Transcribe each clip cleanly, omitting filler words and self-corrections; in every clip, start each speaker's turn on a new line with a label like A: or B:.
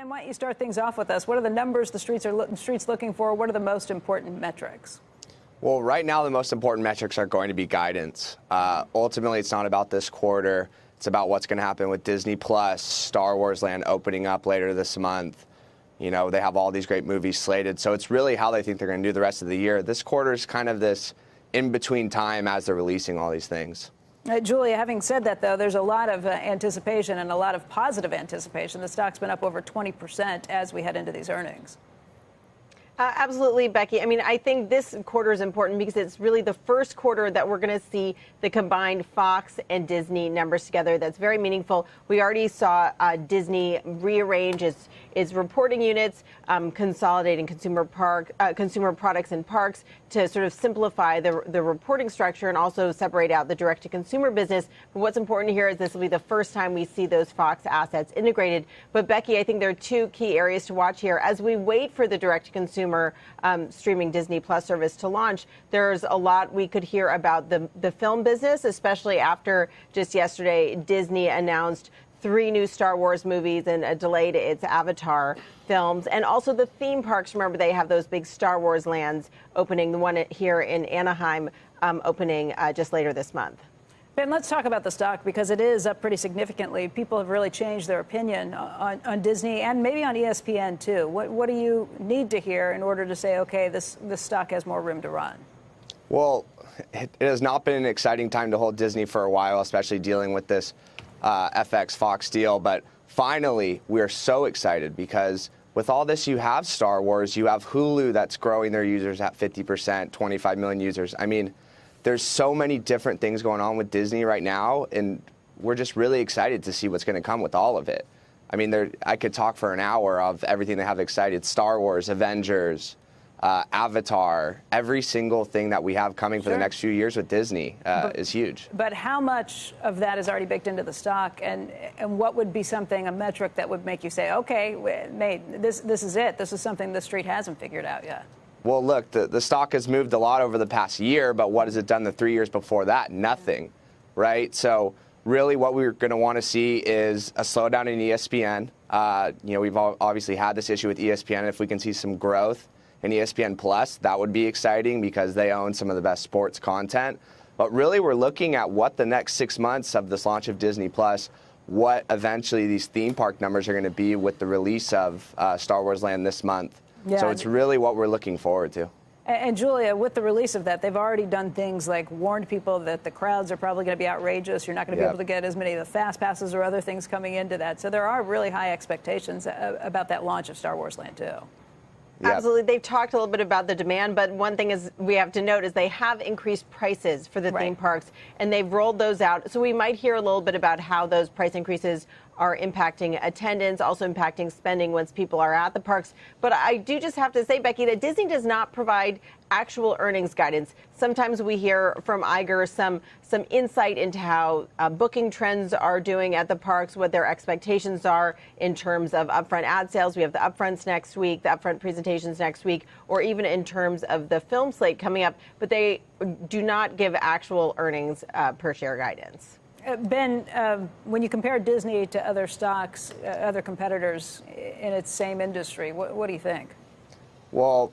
A: Ben, why don't you start things off with us? What are the numbers the streets looking for? What are the most important metrics?
B: Well, right now the most important metrics are going to be guidance. Ultimately, it's not about this quarter. It's about what's going to happen with Disney Plus, Star Wars Land opening up later this month. You know, they have all these great movies slated. So it's really how they think they're going to do the rest of the year. This quarter is kind of this in-between time as they're releasing all these things.
A: Julia, having said that, though, there's a lot of anticipation and a lot of positive anticipation. The stock's been up over 20% as we head into these earnings.
C: Absolutely, Becky. I mean, I think this quarter is important because it's really the first quarter that we're going to see the combined Fox and Disney numbers together. That's very meaningful. We already saw Disney rearrange its reporting units, consolidating consumer products and parks to sort of simplify the reporting structure and also separate out the direct-to-consumer business. But what's important here is this will be the first time we see those Fox assets integrated. But, Becky, I think there are two key areas to watch here. As we wait for the direct-to-consumer streaming Disney Plus service to launch, there's a lot we could hear about the film business, especially after just yesterday Disney announced 3 new Star Wars movies and a delay to its Avatar films. And also the theme parks. Remember, they have those big Star Wars lands opening, the one here in Anaheim opening just later this month.
A: Ben, let's talk about the stock because it is up pretty significantly. People have really changed their opinion on Disney and maybe on ESPN, too. What do you need to hear in order to say, OK, this stock has more room to run?
B: Well, it has not been an exciting time to hold Disney for a while, especially dealing with this FX Fox deal. But finally, we are so excited because with all this, you have Star Wars, you have Hulu that's growing their users at 50%, 25 million users. I mean, there's so many different things going on with Disney right now, and we're just really excited to see what's going to come with all of it. I mean, I could talk for an hour of everything they have excited. Star Wars, Avengers, Avatar, every single thing that we have coming for the next few years with Disney is huge.
A: But how much of that is already baked into the stock, and what would be something, a metric that would make you say, okay, this is it. This is something the street hasn't figured out yet?
B: Well, look, the stock has moved a lot over the past year, but what has it done the 3 years before that? Nothing, right? So really what we're going to want to see is a slowdown in ESPN. You know, we've obviously had this issue with ESPN. If we can see some growth in ESPN Plus, that would be exciting because they own some of the best sports content. But really we're looking at what the next 6 months of this launch of Disney Plus, what eventually these theme park numbers are going to be with the release of Star Wars Land this month. Yeah. So it's really what we're looking forward to.
A: And Julia, with the release of that, they've already done things like warned people that the crowds are probably going to be outrageous. You're not going to be able to get as many of the fast passes or other things coming into that. So there are really high expectations about that launch of Star Wars Land, too.
C: Yep. Absolutely. They've talked a little bit about the demand, but one thing is we have to note is they have increased prices for the theme parks, and they've rolled those out. So we might hear a little bit about how those price increases are impacting attendance, also impacting spending once people are at the parks. But I do just have to say, Becky, that Disney does not provide actual earnings guidance. Sometimes we hear from Iger some insight into how booking trends are doing at the parks, what their expectations are in terms of upfront ad sales. We have the upfronts next week, the upfront presentations next week, or even in terms of the film slate coming up. But they do not give actual earnings per share guidance.
A: Ben, when you compare Disney to other stocks, other competitors in its same industry, what do you think?
B: Well,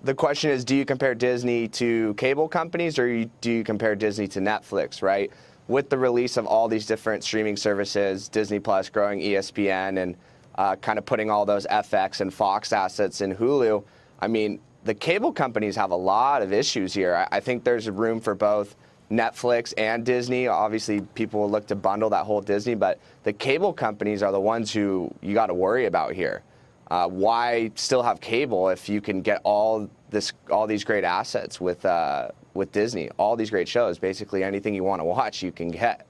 B: the question is, do you compare Disney to cable companies or do you compare Disney to Netflix, right? With the release of all these different streaming services, Disney Plus growing ESPN and kind of putting all those FX and Fox assets in Hulu, I mean, the cable companies have a lot of issues here. I think there's room for both Netflix and Disney. Obviously, people will look to bundle that whole Disney, but the cable companies are the ones who you got to worry about here. Why still have cable if you can get all these great assets with Disney, all these great shows? Basically, anything you want to watch, you can get.